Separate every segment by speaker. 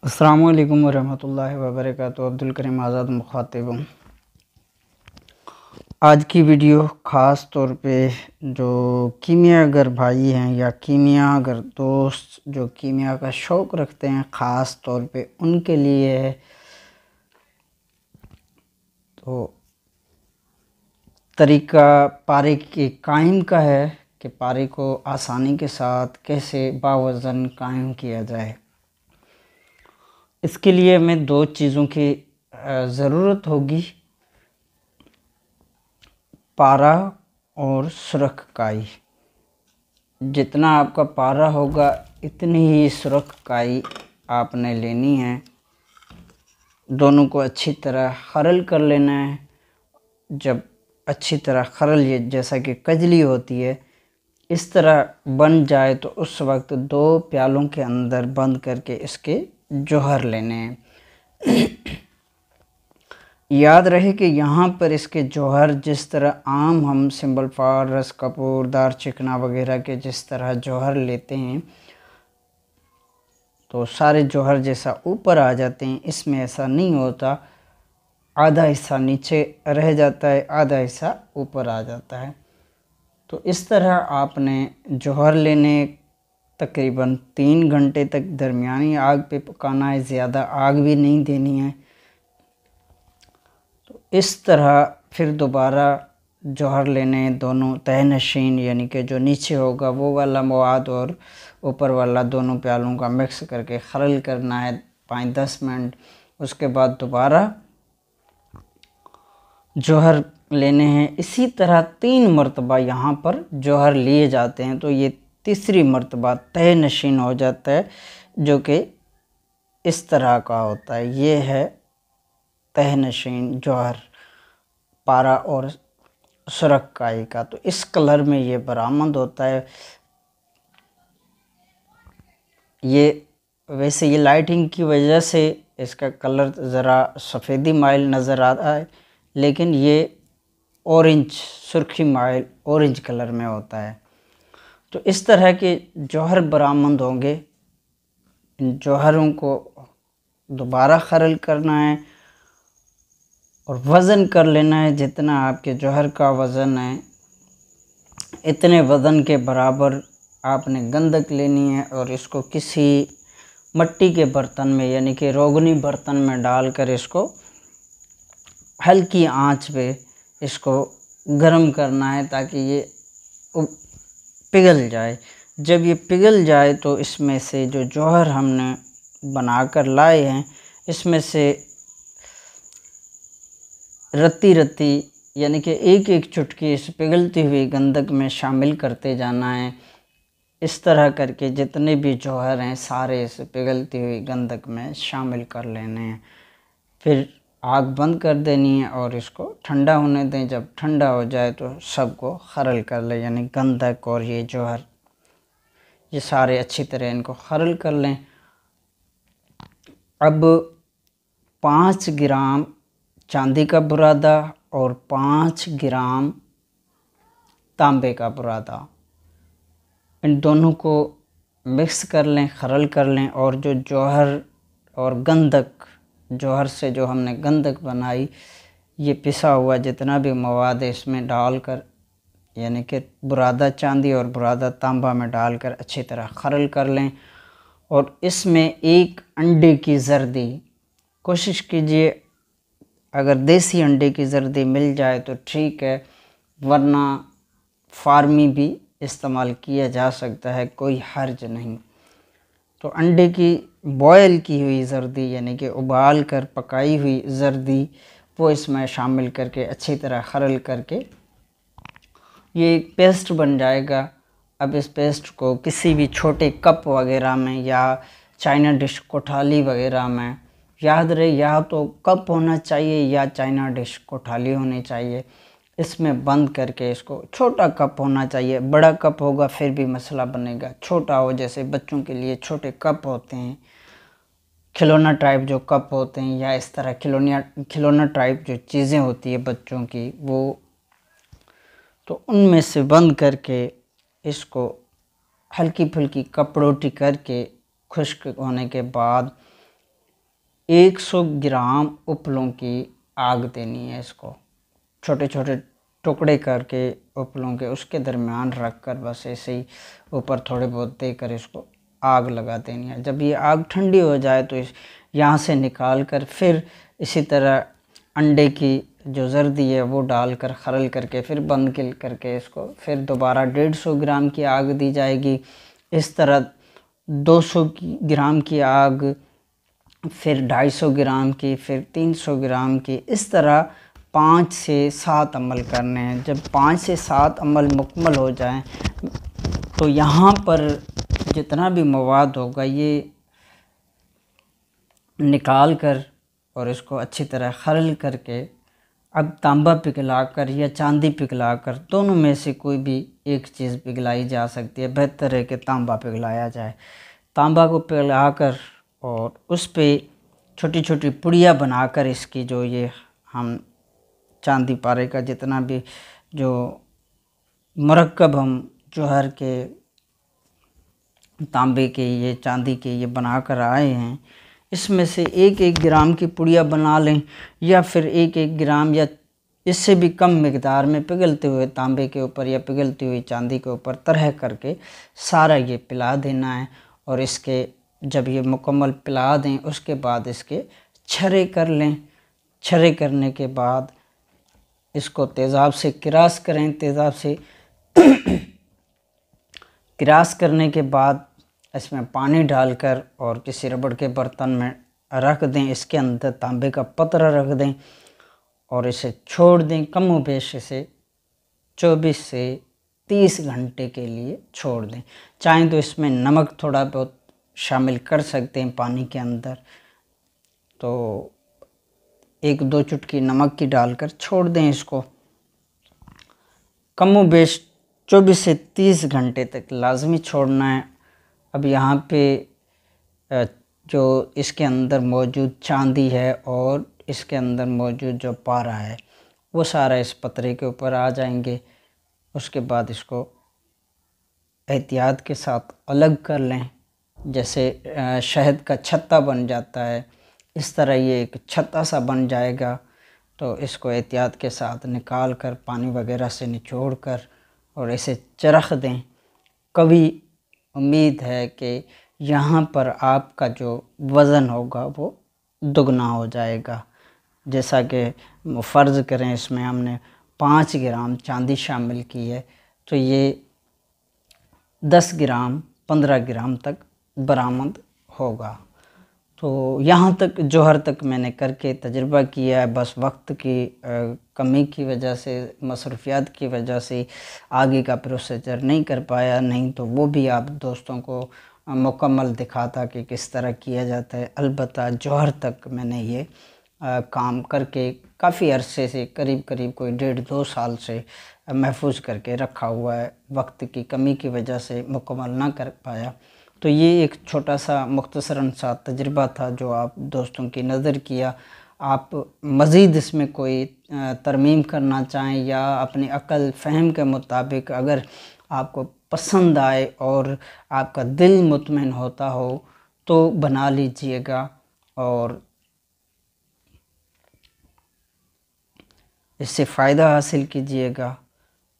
Speaker 1: अस्सलामु अलैकुम वरहमतुल्लाहि वबरकातुहू। अब्दुल करीम आज़ाद मुखातिब हूँ। आज की वीडियो ख़ास तौर पे जो कीमियागर भाई हैं या कीमियागर दोस्त जो कीमिया का शौक़ रखते हैं, ख़ास तौर पे उनके लिए है। तो तरीका पारे के कायम का है कि पारे को आसानी के साथ कैसे बावज़न कायम किया जाए। इसके लिए हमें दो चीज़ों की ज़रूरत होगी, पारा और सुरख काई। जितना आपका पारा होगा इतनी ही सुरख काई आपने लेनी है। दोनों को अच्छी तरह खरल कर लेना है। जब अच्छी तरह खरल जैसा कि कजली होती है इस तरह बन जाए तो उस वक्त 2 प्यालों के अंदर बंद करके इसके जौहर लेने हैं। याद रहे कि यहाँ पर इसके जौहर जिस तरह आम हम सिंबल फार, रस कपूर, दार चिकना वगैरह के जिस तरह जौहर लेते हैं तो सारे जौहर जैसा ऊपर आ जाते हैं, इसमें ऐसा नहीं होता। आधा हिस्सा नीचे रह जाता है, आधा हिस्सा ऊपर आ जाता है। तो इस तरह आपने जौहर लेने तकरीबन 3 घंटे तक दरमियानी आग पे पकाना है, ज़्यादा आग भी नहीं देनी है। तो इस तरह फिर दोबारा जौहर लेने, दोनों तहनशीन यानी कि जो नीचे होगा वो वाला मवाद और ऊपर वाला दोनों प्यालों का मिक्स करके खरल करना है 5-10 मिनट। उसके बाद दोबारा जौहर लेने हैं। इसी तरह 3 मरतबा यहाँ पर जौहर लिए जाते हैं तो ये तीसरी मरतबा तहनशीन हो जाता है, जो कि इस तरह का होता है। ये है तहनशीन जौहर पारा और सुरख काई का। तो इस कलर में ये बरामद होता है। ये वैसे ये लाइटिंग की वजह से इसका कलर ज़रा सफ़ेदी माइल नज़र आता है, लेकिन ये ऑरेंज सुर्खी माइल ऑरेंज कलर में होता है। तो इस तरह के जौहर बरामद होंगे। इन जौहरों को दोबारा खरल करना है और वज़न कर लेना है। जितना आपके जौहर का वज़न है इतने वज़न के बराबर आपने गंधक लेनी है और इसको किसी मिट्टी के बर्तन में यानी कि रोगनी बर्तन में डालकर इसको हल्की आंच पे इसको गर्म करना है ताकि ये पिघल जाए। जब ये पिघल जाए तो इसमें से जो जौहर हमने बनाकर लाए हैं इसमें से रत्ती रत्ती यानी कि एक एक चुटकी इस पिघलती हुई गंधक में शामिल करते जाना है। इस तरह करके जितने भी जौहर हैं सारे इस पिघलती हुई गंधक में शामिल कर लेने हैं। फिर आग बंद कर देनी है और इसको ठंडा होने दें। जब ठंडा हो जाए तो सबको खरल कर लें, यानी गंधक और ये जौहर ये सारे अच्छी तरह इनको खरल कर लें। अब 5 ग्राम चांदी का बुरादा और 5 ग्राम तांबे का बुरादा, इन दोनों को मिक्स कर लें, खरल कर लें। और जो जौहर और गंधक, जौहर से जो हमने गंधक बनाई, ये पिसा हुआ जितना भी मवाद है इसमें डालकर यानी कि बुरादा चांदी और बुरादा तांबा में डालकर अच्छी तरह खरल कर लें। और इसमें 1 अंडे की जर्दी कोशिश कीजिए, अगर देसी अंडे की जर्दी मिल जाए तो ठीक है, वरना फार्मी भी इस्तेमाल किया जा सकता है, कोई हर्ज नहीं। तो अंडे की बॉयल की हुई जर्दी यानी कि उबाल कर पकाई हुई जर्दी वो इसमें शामिल करके अच्छी तरह खरल करके ये एक पेस्ट बन जाएगा। अब इस पेस्ट को किसी भी छोटे कप वगैरह में या चाइना डिश कोठाली वगैरह में, याद रहे या तो कप होना चाहिए या चाइना डिश कोठाली होनी चाहिए, इसमें बंद करके इसको, छोटा कप होना चाहिए, बड़ा कप होगा फिर भी मसला बनेगा। छोटा हो जैसे बच्चों के लिए छोटे कप होते हैं, खिलौना टाइप जो कप होते हैं या इस तरह खिलौना टाइप जो चीज़ें होती है बच्चों की, वो तो उनमें से बंद करके इसको हल्की फुल्की कपड़ोटी करके खुश्क होने के बाद 100 ग्राम उपलों की आग देनी है। इसको छोटे छोटे टुकड़े करके उपलों के उसके दरमियान रख कर बस ऐसे ही ऊपर थोड़े बहुत देकर इसको आग लगा देनी है। जब ये आग ठंडी हो जाए तो यहाँ से निकाल कर फिर इसी तरह अंडे की जो जर्दी है वो डालकर खरल करके फिर बंद करके इसको फिर दोबारा 150 ग्राम की आग दी जाएगी। इस तरह 200 ग्राम की आग, फिर 250 ग्राम की, फिर 300 ग्राम की, इस तरह 5 से 7 अमल करने हैं। जब 5 से 7 अमल मुकम्मल हो जाएं तो यहाँ पर जितना भी मवाद होगा ये निकाल कर और इसको अच्छी तरह खरल करके अब तांबा पिघलाकर या चांदी पिघलाकर दोनों में से कोई भी एक चीज़ पिघलाई जा सकती है। बेहतर है कि तांबा पिघलाया जाए। तांबा को पिघलाकर और उस पे छोटी छोटी पुड़िया बनाकर इसकी जो ये हम चांदी पारे का जितना भी जो मरकब हम जौहर के, तांबे के, ये चांदी के ये बनाकर आए हैं, इसमें से 1-1 ग्राम की पुड़िया बना लें या फिर 1-1 ग्राम या इससे भी कम मिकदार में पिघलते हुए तांबे के ऊपर या पिघलती हुई चांदी के ऊपर तरह करके सारा ये पिला देना है। और इसके जब ये मुकम्मल पिला दें उसके बाद इसके छर्रे कर लें। छर्रे करने के बाद इसको तेज़ाब से किरास करें। तेज़ाब से किरास करने के बाद इसमें पानी डालकर और किसी रबड़ के बर्तन में रख दें। इसके अंदर तांबे का पतरा रख दें और इसे छोड़ दें। कम बेश इसे 24 से 30 घंटे के लिए छोड़ दें। चाहें तो इसमें नमक थोड़ा बहुत शामिल कर सकते हैं पानी के अंदर, तो 1-2 चुटकी नमक की डालकर छोड़ दें इसको। कम बेश 24 से 30 घंटे तक लाजमी छोड़ना है। अब यहाँ पे जो इसके अंदर मौजूद चांदी है और इसके अंदर मौजूद जो पारा है वो सारा इस पतरे के ऊपर आ जाएंगे। उसके बाद इसको एहतियात के साथ अलग कर लें। जैसे शहद का छत्ता बन जाता है इस तरह ये एक छत्ता सा बन जाएगा। तो इसको एहतियात के साथ निकाल कर पानी वगैरह से निचोड़ कर और इसे चरख दें। कभी उम्मीद है कि यहाँ पर आपका जो वज़न होगा वो दुगना हो जाएगा। जैसा कि फ़र्ज़ करें इसमें हमने 5 ग्राम चांदी शामिल की है तो ये 10 ग्राम 15 ग्राम तक बरामद होगा। तो यहाँ तक जौहर तक मैंने करके तजुर्बा किया है। बस वक्त की कमी की वजह से, मसरूफियात की वजह से आगे का प्रोसीजर नहीं कर पाया, नहीं तो वो भी आप दोस्तों को मुकम्मल दिखाता कि किस तरह किया जाता है। अलबत्ता जौहर तक मैंने ये काम करके काफ़ी अरसे से करीब कोई 1.5-2 साल से महफूज करके रखा हुआ है। वक्त की कमी की वजह से मुकम्मल ना कर पाया। तो ये एक छोटा सा मुख्तसरन सा तजुर्बा था जो आप दोस्तों की नज़र किया। आप मज़ीद इसमें कोई तरमीम करना चाहें या अपनी अक़ल फ़हम के मुताबिक अगर आपको पसंद आए और आपका दिल मुतमईन होता हो तो बना लीजिएगा और इससे फ़ायदा हासिल कीजिएगा।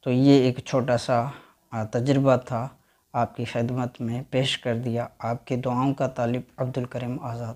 Speaker 1: तो ये एक छोटा सा तजुर्बा था, आपकी खिदमत में पेश कर दिया। आपकी दुआओं का तालिब अब्दुल करीम आज़ाद।